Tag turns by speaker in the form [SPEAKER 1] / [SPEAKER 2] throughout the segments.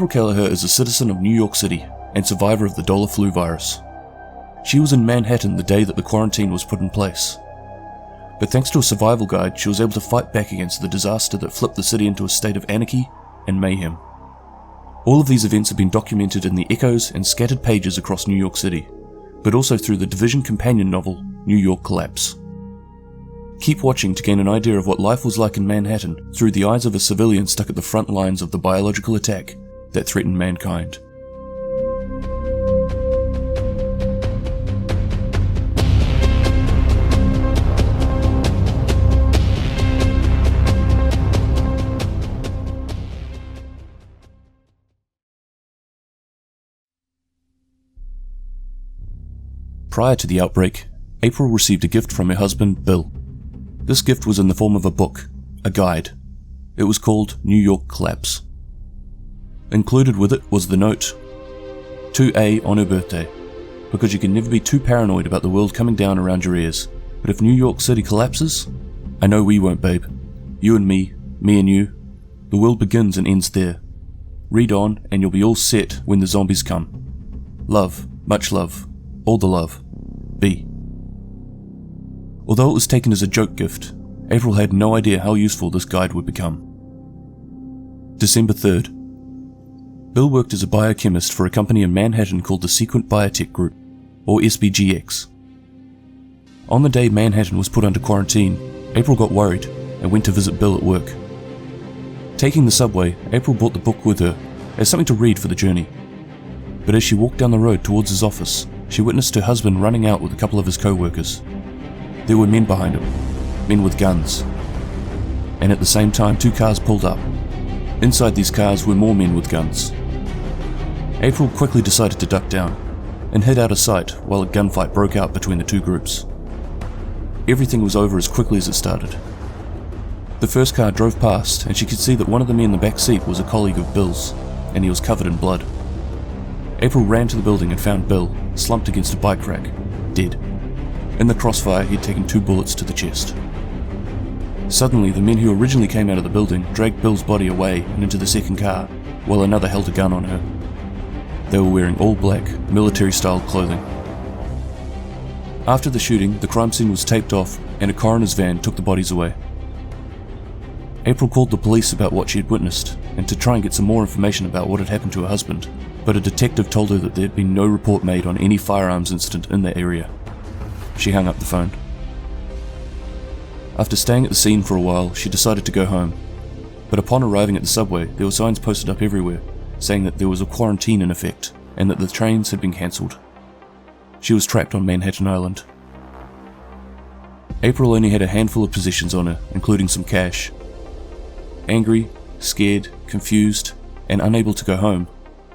[SPEAKER 1] April Kelleher is a citizen of New York City and survivor of the dollar flu virus. She was in Manhattan the day that the quarantine was put in place. But thanks to a survival guide, she was able to fight back against the disaster that flipped the city into a state of anarchy and mayhem. All of these events have been documented in the echoes and scattered pages across New York City, but also through the Division companion novel, New York Collapse. Keep watching to gain an idea of what life was like in Manhattan through the eyes of a civilian stuck at the front lines of the biological attack that threatened mankind. Prior to the outbreak, April received a gift from her husband, Bill. This gift was in the form of a book, a guide. It was called New York Collapse. Included with it was the note, "To A on her birthday, because you can never be too paranoid about the world coming down around your ears. But if New York City collapses, I know we won't, babe. You and me and you. The world begins and ends there. Read on and you'll be all set when the zombies come. Love, much love, all the love. B." Although it was taken as a joke gift, April had no idea how useful this guide would become. December 3rd. Bill worked as a biochemist for a company in Manhattan called the Sequent Biotech Group, or SBGX. On the day Manhattan was put under quarantine, April got worried and went to visit Bill at work. Taking the subway, April brought the book with her as something to read for the journey. But as she walked down the road towards his office, she witnessed her husband running out with a couple of his co-workers. There were men behind him, men with guns. And at the same time, 2 cars pulled up. Inside these cars were more men with guns. April quickly decided to duck down and hid out of sight while a gunfight broke out between the 2 groups. Everything was over as quickly as it started. The first car drove past and she could see that one of the men in the back seat was a colleague of Bill's, and he was covered in blood. April ran to the building and found Bill, slumped against a bike rack, dead. In the crossfire, he had taken 2 bullets to the chest. Suddenly, the men who originally came out of the building dragged Bill's body away and into the second car, while another held a gun on her. They were wearing all black, military-style clothing. After the shooting, the crime scene was taped off and a coroner's van took the bodies away. April called the police about what she had witnessed and to try and get some more information about what had happened to her husband, but a detective told her that there had been no report made on any firearms incident in that area. She hung up the phone. After staying at the scene for a while, she decided to go home. But upon arriving at the subway, there were signs posted up everywhere, saying that there was a quarantine in effect, and that the trains had been cancelled. She was trapped on Manhattan Island. April only had a handful of possessions on her, including some cash. Angry, scared, confused, and unable to go home,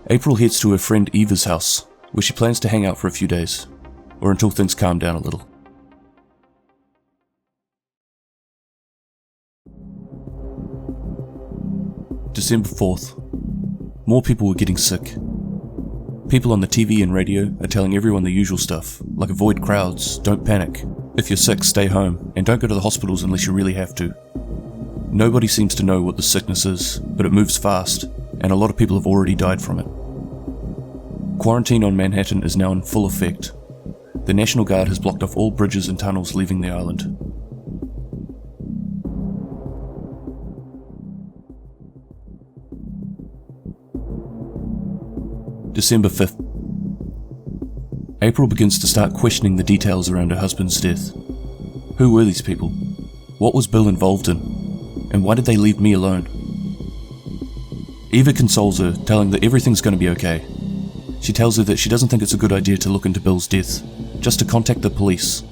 [SPEAKER 1] April heads to her friend Eva's house, where she plans to hang out for a few days, or until things calm down a little. December 4th. More people were getting sick. People on the TV and radio are telling everyone the usual stuff, like avoid crowds, don't panic, if you're sick stay home, and don't go to the hospitals unless you really have to. Nobody seems to know what the sickness is, but it moves fast, and a lot of people have already died from it. Quarantine on Manhattan is now in full effect. The National Guard has blocked off all bridges and tunnels leaving the island. December 5th. April begins to start questioning the details around her husband's death. Who were these people? What was Bill involved in? And why did they leave me alone? Eva consoles her, telling that everything's going to be okay. She tells her that she doesn't think it's a good idea to look into Bill's death, just to contact the police,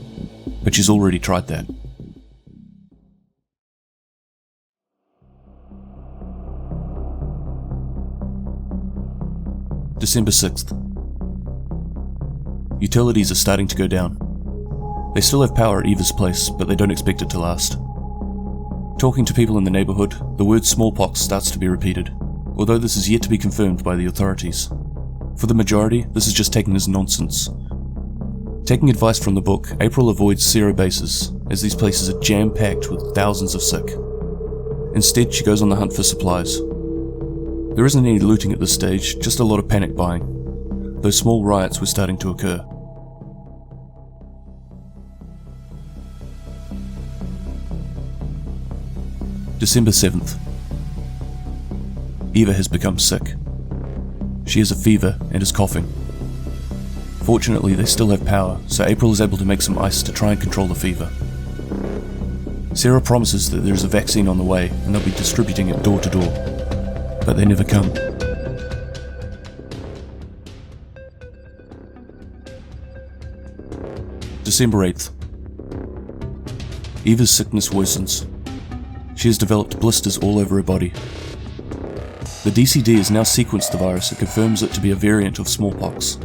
[SPEAKER 1] but she's already tried that. December 6th. Utilities are starting to go down. They still have power at Eva's place, but they don't expect it to last. Talking to people in the neighbourhood, the word smallpox starts to be repeated, although this is yet to be confirmed by the authorities. For the majority, this is just taken as nonsense. Taking advice from the book, April avoids zero bases, as these places are jam-packed with thousands of sick. Instead, she goes on the hunt for supplies. There isn't any looting at this stage, just a lot of panic buying, though small riots were starting to occur. December 7th. Eva has become sick. She has a fever and is coughing. Fortunately, they still have power, so April is able to make some ice to try and control the fever. Sarah promises that there is a vaccine on the way and they'll be distributing it door to door, but they never come. December 8th. Eva's sickness worsens. She has developed blisters all over her body. The DCD has now sequenced the virus and confirms it to be a variant of smallpox.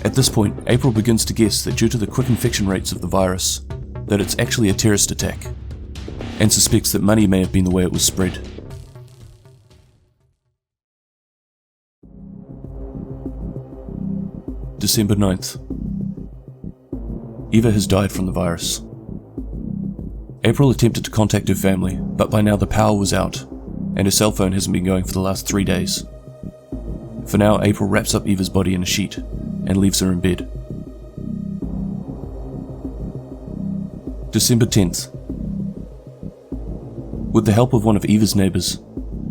[SPEAKER 1] At this point, April begins to guess that due to the quick infection rates of the virus, that it's actually a terrorist attack, and suspects that money may have been the way it was spread. December 9th. Eva has died from the virus. April attempted to contact her family, but by now the power was out, and her cell phone hasn't been going for the last 3 days. For now, April wraps up Eva's body in a sheet and leaves her in bed. December 10th. With the help of one of Eva's neighbours,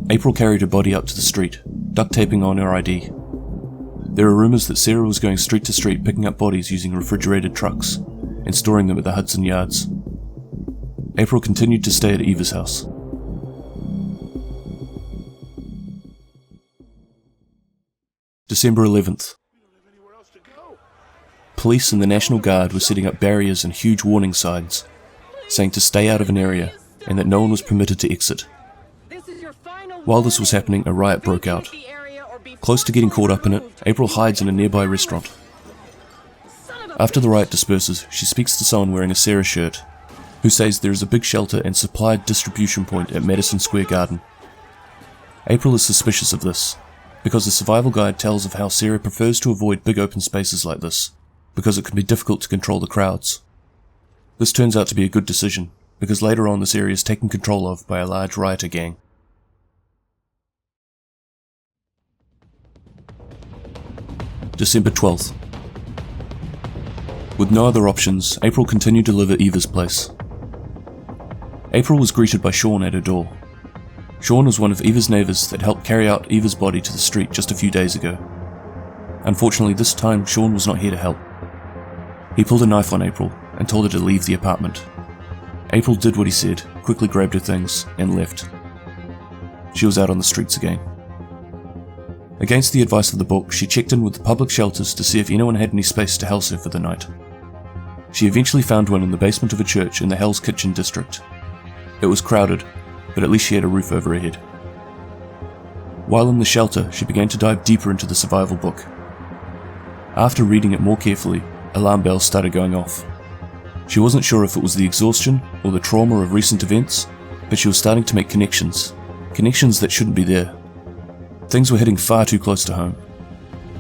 [SPEAKER 1] April carried her body out to the street, duct taping on her ID. There are rumours that Sarah was going street to street picking up bodies using refrigerated trucks and storing them at the Hudson Yards. April continued to stay at Eva's house. December 11th. Police and the National Guard were setting up barriers and huge warning signs, saying to stay out of an area and that no one was permitted to exit. While this was happening, a riot broke out. Close to getting caught up in it, April hides in a nearby restaurant. After the riot disperses, she speaks to someone wearing a Sarah shirt, who says there is a big shelter and supply distribution point at Madison Square Garden. April is suspicious of this, because the survival guide tells of how Sarah prefers to avoid big open spaces like this, because it can be difficult to control the crowds. This turns out to be a good decision, because later on this area is taken control of by a large rioter gang. December 12th. With no other options, April continued to live at Eva's place. April was greeted by Sean at her door. Sean was one of Eva's neighbours that helped carry out Eva's body to the street just a few days ago. Unfortunately, this time Sean was not here to help. He pulled a knife on April and told her to leave the apartment. April did what he said, quickly grabbed her things, and left. She was out on the streets again. Against the advice of the book, she checked in with the public shelters to see if anyone had any space to house her for the night. She eventually found one in the basement of a church in the Hell's Kitchen district. It was crowded, but at least she had a roof over her head. While in the shelter, she began to dive deeper into the survival book. After reading it more carefully, alarm bells started going off. She wasn't sure if it was the exhaustion or the trauma of recent events, but she was starting to make connections that shouldn't be there. Things were hitting far too close to home.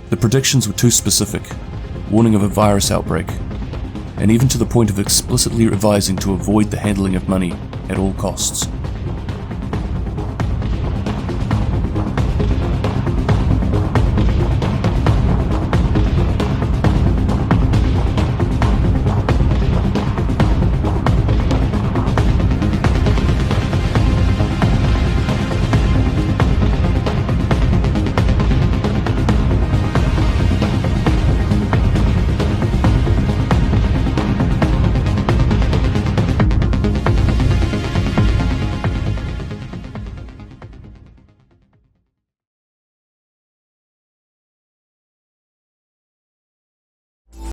[SPEAKER 1] The predictions were too specific, warning of a virus outbreak, and even to the point of explicitly advising to avoid the handling of money at all costs.